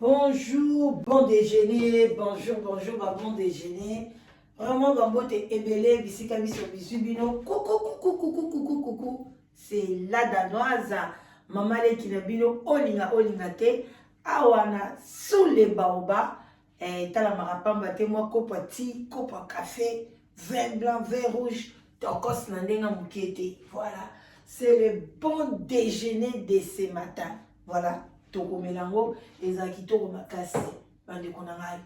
Bonjour, bon déjeuner, bonjour, bon déjeuner. Vraiment, Bambote Ebele, Bisika Biso Bisubino, coucou. C'est la danoise, Maman Kinabino, Olinga te, Awana, sous les baobas, et t'as la marapamba, te moi, copa ti, copa café, vin blanc, vin rouge, tokos nandenga mukete. Voilà, c'est le bon déjeuner de ce matin. Voilà. Toko melango ezaki toko makasi bande konanga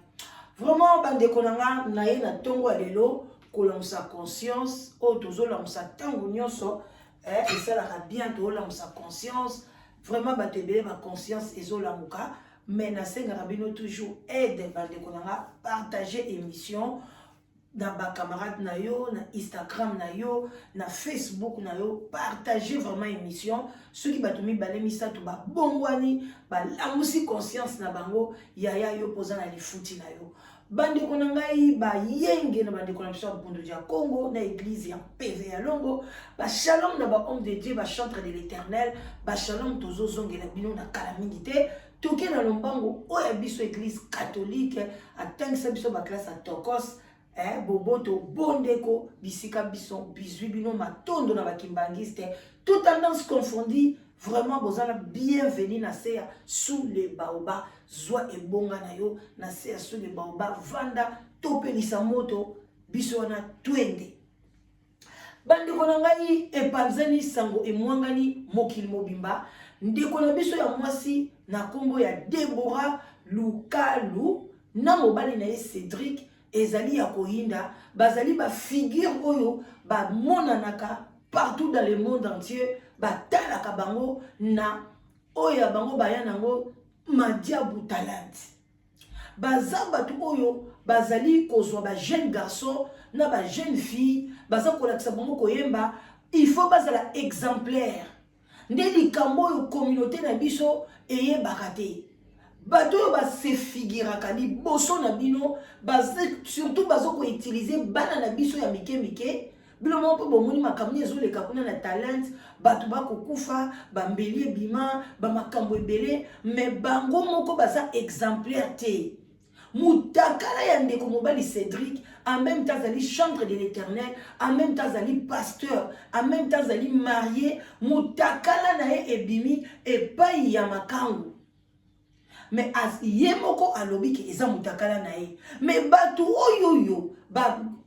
vraiment bande konanga na ye na tongo alelo kolamusa conscience o tozo lamusa tango nyonso et ça la bien to lamusa conscience vraiment bato ebele ba conscience ezolamuka mais na senga rabino toujours aide bande konanga partager émission dans ma camarade na yo, na Instagram na yo, na Facebook na yo, partagez vraiment émission. Ceux qui batumi balemi sa to ba bongwani, ba la musi conscience na bango, yaya yo posa na lifuti na yo. Bande konangai ba yenge na bande konamsha bondo dia Congo na église ya PV ya Longo, ba shalom na ba homme de Dieu, ba chantre de l'Éternel, ba shalom tozo zonge na bino na kalamingité. Toke na lombango oya biso église catholique, atangisa biso ba classe à Tokos. Boboto bondeko bisika bison bino matondo na bakimbangiste tout tendance confondue vraiment bozala bienvenue na seya sous les baobas zwa ebonga na yo na seya sous les baobas vanda topelisa moto biso na twende bandeko na ngai epanzani sango emwangani mokili mobimba ndeko na biso ya mwasi na kombo ya Deborah Lukalu na mobali na ye Cédric ezali ya kohinda bazali ba figure oyo ba monanaka partout dans le monde entier batalaka bango na oyo bango bayanango madiabu talent baza batu oyo bazali kozwa ba jeune garçon na ba jeune fille baza kolakisa bango koyemba il faut bazala exemplaire nde likambo oyo communauté na biso eyebaka te bato yo se figuraka liboso na bino surtout bazo ko utiliser bana na biso ya mike bilo mo po bomoni makambo ezoleka kuna na talent bato bakokufa bambeli ebima bamakambo ebele mais bango moko baza exemplaire te mutakala ya ndeko mobali Cédric en même temps azali chantre de l'Éternel en même temps azali pasteur en même temps azali marié mutakala na ye ebimi epai ya makangu mais as yemoko alobi ke eza mutakala na ye mais batu oyoyo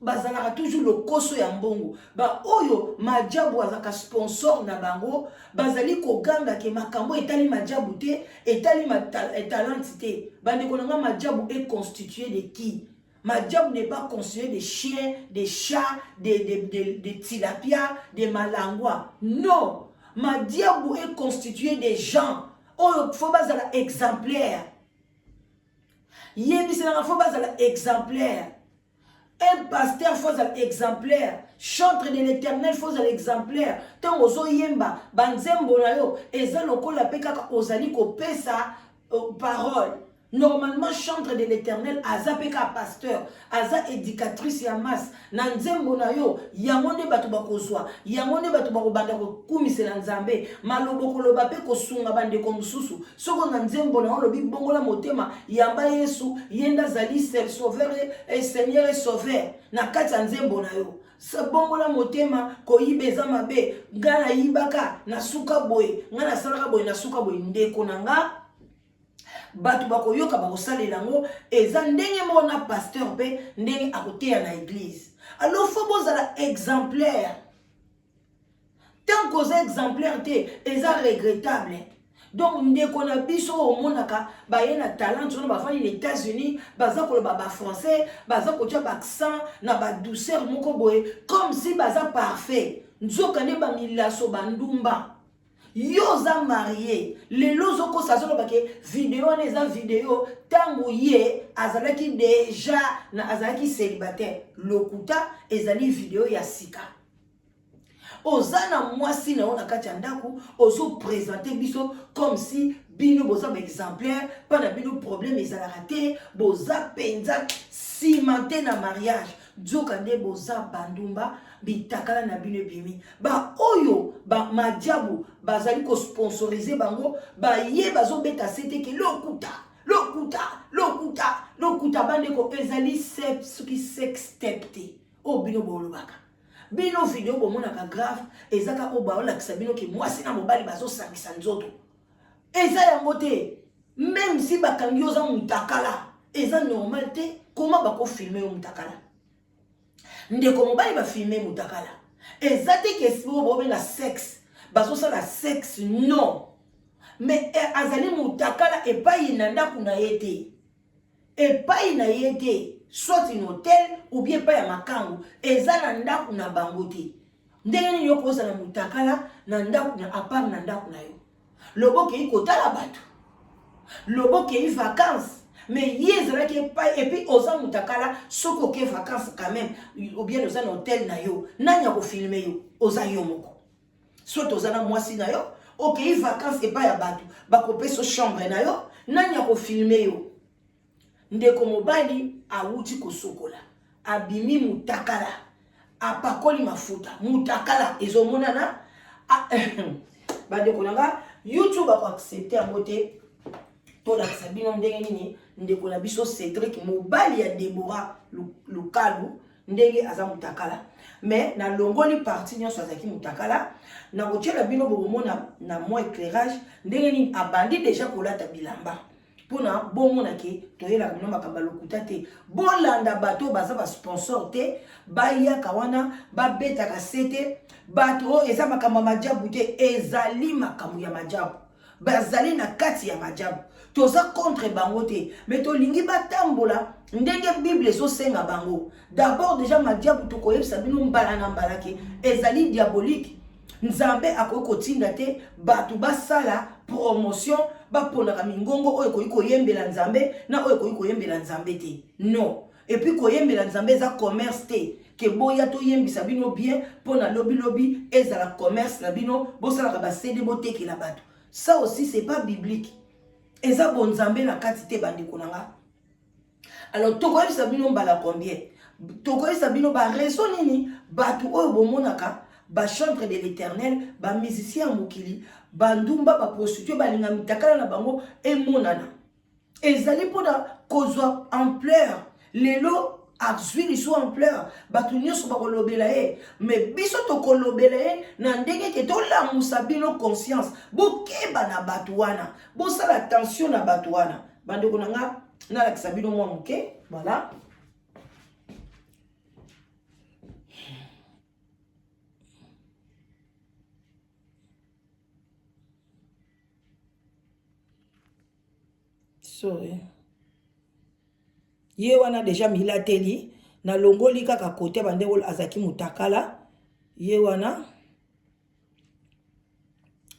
bazalaka toujours le koso ya mbongo ba oyo majabu azaka sponsor na bango bazali koganga ke makambo etali majabu te etali talent te bandeko nanga majabu est constitué de qui? Majabu n'est pas constitué de chiens, de chats, de tilapia, de malangwa. Non, Majabu est constitué de gens. Oh, faut pas être exemplaire. Yébisséna, faut pas être exemplaire. Un pasteur, faut être exemplaire. Chantre de l'Éternel, faut être exemplaire. Tant ozo yemba, banzembo na yo, eza lokola peka ozali ko pesa parole. Normalement, chantre de l'Éternel, aza peka pasteur, aza éducatrice ya mas, na nzembo na yo, yangonde batu bakozwa, yangonde batu bakobanda ko kumisela nzambe, malobo koloba pe kosunga bande ko mususu. Soko na nzembo na lobi bongola motema, yamba Yesu, yenda zali sauveur et Seigneur et sauveur, na kati ya nzembo na yo. Sa bongola motema ko yibeza mabe, ngana yibaka na suka boy, ngana salaka boy na suka boy ndeko nanga. Batu bako yoka bako salela ngo eza ndenge mo na pasteur pe ndenge akoteya na église. Alors faut bozala exemplaire. Tant que exemplaire te eza regrettable. Donc ndeko na biso o monaka ba yena talent sur ba fani les États-Unis baza ko ba français baza ko tia accent na ba douceur moko boye comme si baza parfait. Nzoka ne ba milaso bandumba. Yoza marié les lozoko sazolo bake vidéo neza vidéo tangu ye azalaki déjà na azalaki célibataire lokuta ezali vidéo ya sika ozana mwasi na ona kati ndaku ozo présenter biso comme si bino boza exemplaire pas na bino problème ezala raté boza penza cimenté na mariage Dzokande boza bandumba bitakala na bino bimi ba oyo ba majabu bazali ko sponsoriser bango ba ye bazo beta sete ke lokuta lokuta bandeko ezali soki sextape te o bino bolobaka bino video bomonaka grave ezaka o baolakisa bino ke mwasi na mobali bazosangisa nzoto eza yango te même si bakangi oza mutakala eza normal te koma bakofilme yo mutakala ndeko mobali bafilme mutakala eza te kesi bobenga sexe bazosala sexe non mais azali mutakala epai na ndako na ye te epai na ye te soit un hôtel ou bien epai ya makangu eza na ndako na bango te ndenge nini yo kozala mutakala na ndako na apart na ndako na yo lobokei kotala bato lobokei vacances mais ye ezalaki epai epuis oza mutakala soki oke vacances quand même ou bien oza na hôtel na yo nani akofilme yo oza yo moko soit oza na mwasi na yo okei vacances epai ya bato bakopesa chambre na yo nani akofilme yo ndeko mobali awuti kosokola abimi mutakala apakoli mafuta mutakala ezomonana bandeko nanga YouTube akoaccepte yango te tolakisa bino ndenge nini ndeko na biso Cédric mobali ya Deborah Lukalu ndenge aza mutakala mais na longoli parti nyonso azaki mutakala na kotiela bino bokomona na moi éclairage ndenge nini abandi déjà kolata bilamba pona bomona ke toyela bino makamba lokuta te bolanda bato baza ba sponsor te bayaka wana babetaka sete bato eza makamba majabu te ezali makambo ya majabu bazali na kati ya majabu toza contre bango te mais tolingi batambola ndenge bible ezosenga bango d'abord déjà majabu tokoyebisa bino mbala na mbala ke ezali diabolique nzambe akoki kotinda te bato basala promotion baponaka mingongo oyo ekoki koyembela nzambe na oyo ekoki koyembela nzambe te non et puis koyembela nzambe eza commerce te ke boya toyembisa bino bien mpona lobi ezala commerce na bino bosalaka basede botekela bato ça aussi c'est pas biblique eza bonzambe na kati te bandeko na nga alors tokoyebisa bino mbala combien tokoyebisa bino baraison nini bato oyo bomonaka bachantre de l'éternel bamusicien ya mokili bandumba baprostitue balinga mitakala na bango emonana ezali mpona kozwa ampleur lelo azwi liso ampleur bato nyonso bakolobela ye mais biso tokolobela ye na ndenge ke tolamusa bino conscience bokeba na bato wana bosala attention na bato wana bandeko na nga nalakisa bino mwa moke voilà sorry ye wana deja milateli na longoli kaka kote bandeko azaki mutakala ye wana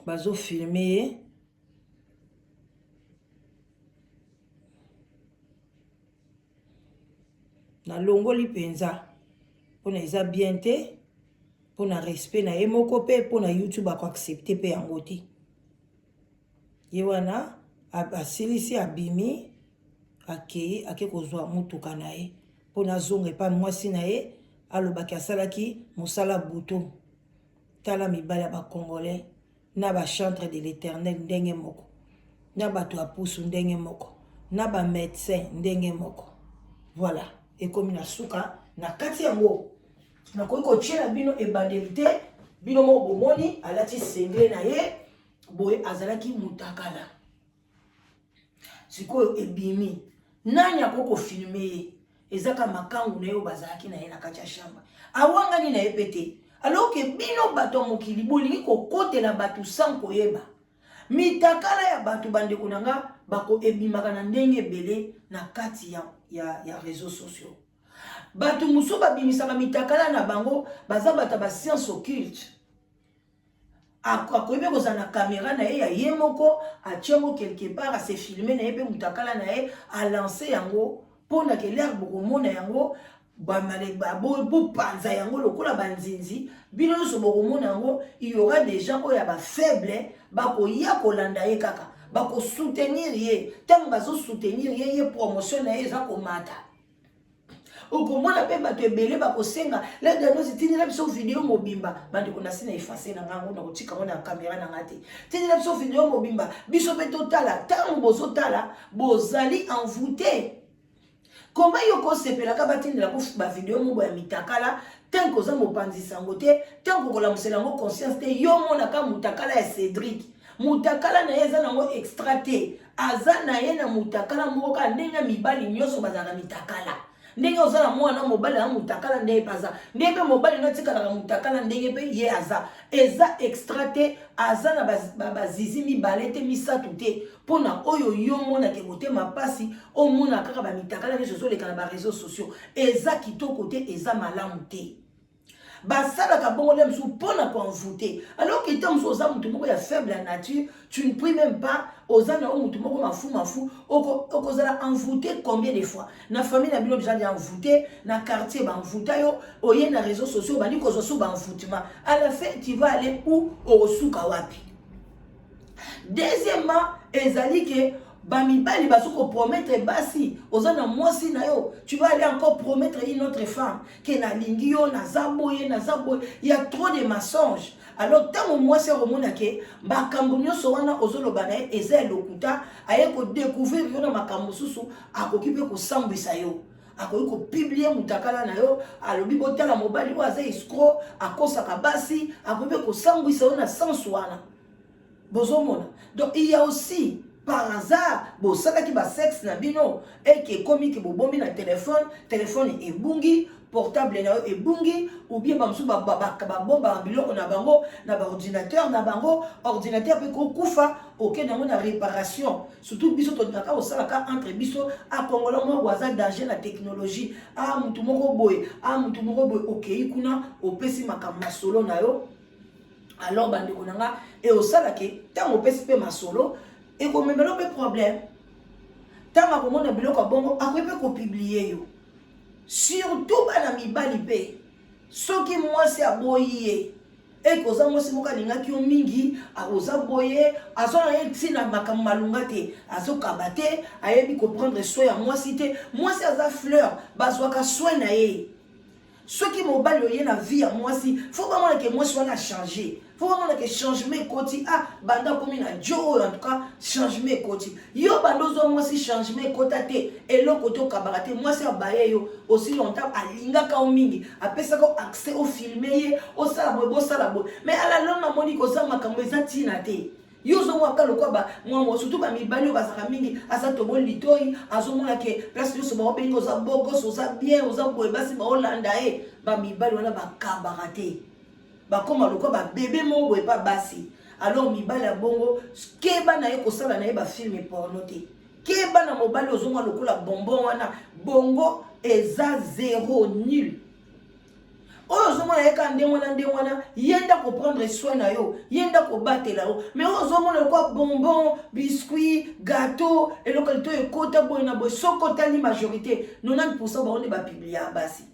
bazo filmer ye na longoli penza pona eza bien te pona respect na ye moko pe pona YouTube ako accepter pe yango te ye wana asilisi abimi akei ake kozwa mutuka na ye mpona azonga epai mwasi na ye alobaki asalaki mosala buto tala mibali ya bacongolais na bachantre de l'éternel ndenge moko na bato ya pusu ndenge moko na bamédecin ndenge moko voilà ekomi na suka na kati yango nakoki kotiela bino ebandeli te bino moko bomoni alati sengle na ye boye azalaki mutakala sikoyo ebimi nani akoki kofilme ye ezaka makangu na ye bazalaki na ye na kati ya shamba awangani na ye pe te alors ke bino bato ya mokili bolingi kokotela bato sans koyeba mitakala ya bato bandeko na nga bakoebimaka na ndenge ebele na kati ya réseaux sociaux bato mosusu babimisaka mitakala na bango baza bato ba science occulte akoyebi kozala na caméra na ye ya ye moko atiango quelque part ase filme na ye mpe mutakala na ye alance yango mpona kelere bokomona yango bopanza yango lokola banzinzi bino nyonso bokomona yango iyora des gens oyo ya bafaible bakoya kolanda ye kaka bakosoutenir ye ntango bazosoutenir ye ye promotion na ye eza komata okomona pe bato ebele bakosenga la dernière tindela biso vidéo mobimba bandi kona sina effacer na ngango na kotika ngona caméra na ngate tindela biso vidéo mobimba biso pe totala tango bozotala bozali envoûté. Comment yoko sepelaka batindela ko ba vidéo mobo ya mitakala tant koza mopanzi sango te tant ko kola muselango conscience te yo mona ka mutakala ya Cédric mutakala na yeza nango extraté aza na ye na mutakala moko ka ndenga mibali nyoso bazaka mitakala ndenge ozala mwana mobali na mutakala ndenge paza ndenge mobali na tikala mutakala ndenge pe ye aza eza extraté aza na bazizi mibale te misatu te pona oyo yo mona ke motema pasi o mona kaka ba mitakala ke zozo leka na ba réseaux sociaux eza kitoko te eza malamu te basala ka bongo le msu pona ko envoûter alors que tant oza mutu moko ya faible la nature tu ne pries même pas oza na mutu moko mafu okozala envoûter combien de fois na famille na bino déjà envoûter na quartier ba envoûta yo oye na réseaux sociaux bani kozo so ba envoûtement à la fin tu vas aller où osuka wapi. Deuxièmement ezali que bamibali bazuko promettre basi ozana mwasi na yo tu vas aller encore promettre une autre femme que na lingi yo na zaboye il y a trop de mensonges. Alors tant mwasi romona ke makambo nyoso wana ozoloba na eza lokuta aye ko découvrir yo na makambo susu akoki pe ko sambisa yo akoki ko publier mutakala na yo alobi botala mobali wa za escroc akosaka basi akoki pe ko sambisa yo na sens wana bozomona. Donc il y a aussi par hasard bosala ki ba sexe na bino et que komi ke bobombi na téléphone ebungi portable na ebungi ou bien bamsu ba bomba biloko na bango na ba ordinateur na bango ordinateur pe ko kufa aucun nango na réparation surtout biso to naka osala ka entre biso a kongola mo waza danger la technologie a mutu moko boye okay kuna opesi makambo solo na yo alors bande konanga et osala ke tango opesi pe masolo et comme même le problème tant que mon biloko bongo akope ko publier yo surtout bana mibali pe soki moi c'est aboyé et koza moi c'est moka linga ki o mingi akoza boye azona yetina makambo malunga te azokabate ayebi comprendre soin ya moi cité moi c'est aza fleur bazwaka soin na ye soki mobali oye na vie ya moi si faut vraiment que moi soit na changer. Faut vraiment que changement côté ah banda comme na jo en tout cas changement côté yo bandozo moi si changement côté et le côté kabarate moi c'est abaye yo aussi longtemps alinga ka mingi apesa ko accès au filmer au sala bo mais à la longue na moni ko za makambo ezatina te yo zo mwaka lokwa ba mwa surtout ba mibali ba saka mingi asa to bon litoi azo mona ke place yo so ba bengo za bogo so za bien oza boye basi ba Hollanda ba mibali wana ba kabarate ba koma lokwa ba bébé mo boye pa basi alors mibali ya bongo keba na ye kosala na ye ba film porno te keba na mobali ozonga lokola bonbon wana bongo eza zéro nul oyo ozomona ye ka nde wana yenda ko prendre soin na yo yenda ko batela yo mais ozomona lokwa bonbon biscuit gâteau et lokalito ekota boye na boye sokotali majorité 90% ba on ba publier basi.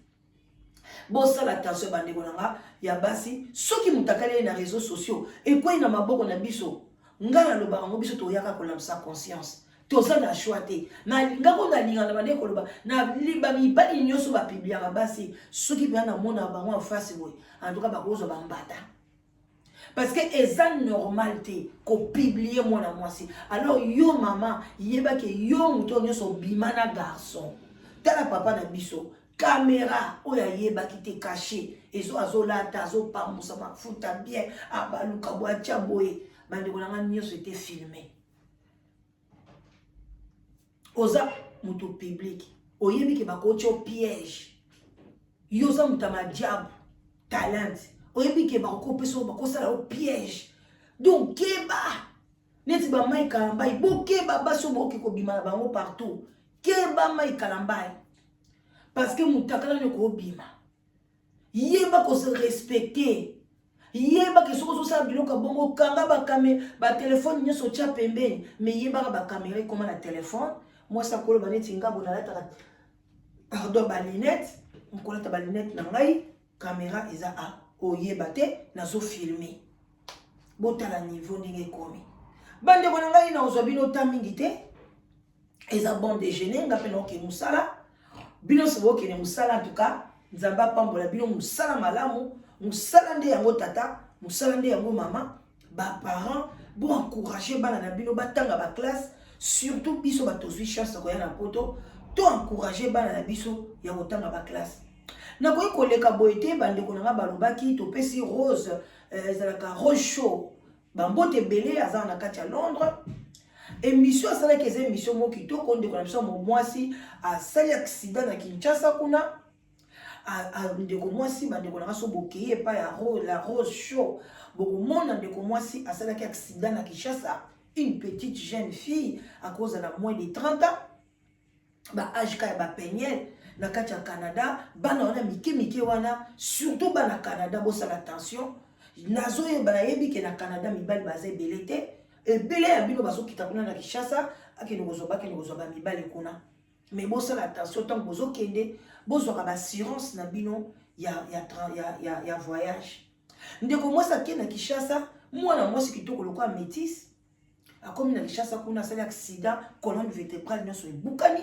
Bon ça l'attention bande bonanga ya basi soki mutakale na réseaux sociaux et quoi na maboko na biso ngala lo bango biso to yaka ko lamsa conscience to ça na choité na ngako na linga na bande ko loba na liba mi bali nyoso ba publier basi soki bien na mona bango en face boy en tout cas ba kozo ba mbata parce que eza normalité ko publier mona mwasi alors yo maman yeba ke yo muto nyoso bimana garçon tala papa na biso caméra oya yeba ki te caché ezo azolata azopamusa mafuta bien abaluka bwacha boye bande konanga nyoso était filmé oza mutu public oyebi ke bakocho piège yoza mutama diable talent oyebi ke bakopeso bakosala au piège donc keba neti ba mai kalambai bokeba baso boki ko bima bango partout keba mai kalambai. Parce que mutakala ne ko bima yeba ko se respecter yeba ke soko so sa biloko bongo kanga ba ba téléphone nyoso tia pembeni mais yeba ba caméra comme na téléphone moi ça kolo ba neti ngabo na lata pardon ba lunette on kola ta ba lunette na ngai caméra eza a oyeba te nazo filmer botala niveau ndenge komi bande ko ngai na ozobino ta mingi te eza bon déjeuner ngapena ke musala bino so bokene musala en tout cas nzamba pambola bino musala malamu musala nde yango tata musala nde yango mama ba parents bo encourager bana na bino batanga ba classe surtout biso batozwi chance ko ya na poto to encourager bana na biso ya kotanga ba classe na koyi koleka boete bande konanga balobaki to pesi Rose ezalaka Rose Show bambote belé aza na kati ya Londres émission asala ke émission mo kitoko ndeko na biso mo mwasi asali accident na Kinshasa kuna ndeko mwasi bandeko na so bokeye pa ya la Rose Show boko mona ndeko mwasi asala ke accident na Kinshasa une petite jeune fille à cause de la moins de 30 ans ba âge ka ba peigner na kati ya Canada bana wana mike wana surtout bana Canada bo sala attention nazo ye bana yebi ke na Canada mibali baza belete ebele ya bino bazo kita kuna na Kinshasa akene gozoba ba mibali kuna mais bo sala attention tant bozo kende bozo ka ba assurance na bino ya voyage ndeko mwasi akena na Kinshasa mwana mwasi kitoko lokwa métis akomi na Kinshasa kuna sala accident colonne vertébrale nyonso ebukani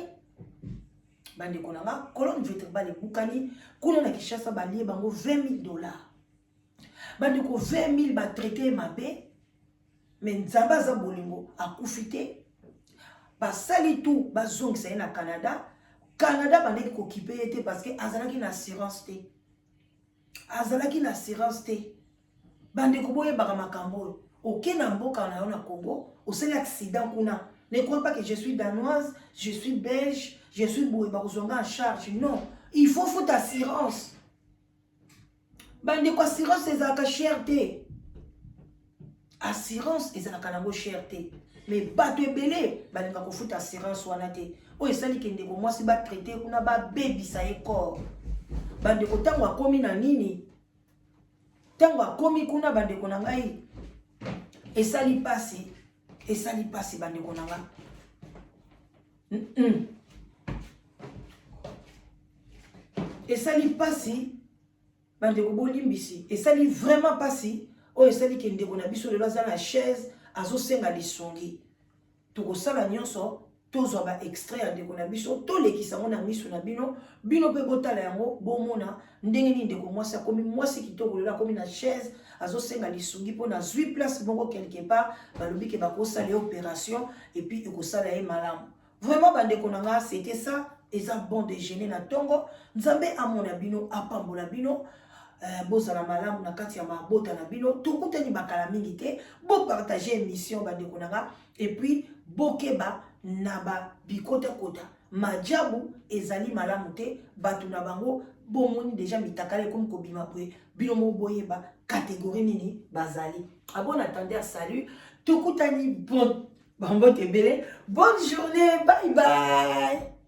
bande konanga colonne vertébrale ebukani kuna na Kinshasa balie bango $20,000 bande ko 20,000 ba traité mabe mais nzamba za bolingo akufite basali tout bazongisa na Canada bande ko kipe ete parce que azalaki na assurance te bande ko boye baka makambo aucun mboka na Congo au seul accident kuna ne crois pas que je suis danoise je suis belge je suis boyeba kozonga en charge non il faut foutre assurance bande ko assurance ezalaka cherté assurance ezalaka nango cherté mais bato ebele balinga ko foutre assurance wana te o esali ke ndeko mwasi ba traité kuna ba bebisa ye corps bande ko tango akomi na nini tango akomi kuna bande ko na ngai esali pasi bande ko na ngai esali pasi bande ko bolimbisi esali vraiment pasi o esali ke ndeko na biso lelo aza na chaise azosenga lisongi tokosala nyonso tozwa ba extrait ya ndeko na biso tolekisa ngo na miso na bino mpe botala yango bomona ndenge nini ndeko mwasi akomi mwasi kitoko lelo akomi na chaise azosenga lisongi mpo na zwi place bongo quelque part balobi ke bakosala opération et puis ekosala ye malamu vraiment bandeko na nga c'était ça eza bon déjeuner na tongo nzambe amona bino apambola bino bozala malamu na kati ya mabota na bino tokutani bakala mingi te bo partager émission bandeko na nga et puis bokeba na ba bikota kota majabu ezali malamu te batu na bango bomoni déjà mitakale comme kobima boye bino mo boyeba catégorie nini bazali abon attendez à salut tokutani bon bambote belé bonne journée bye bye.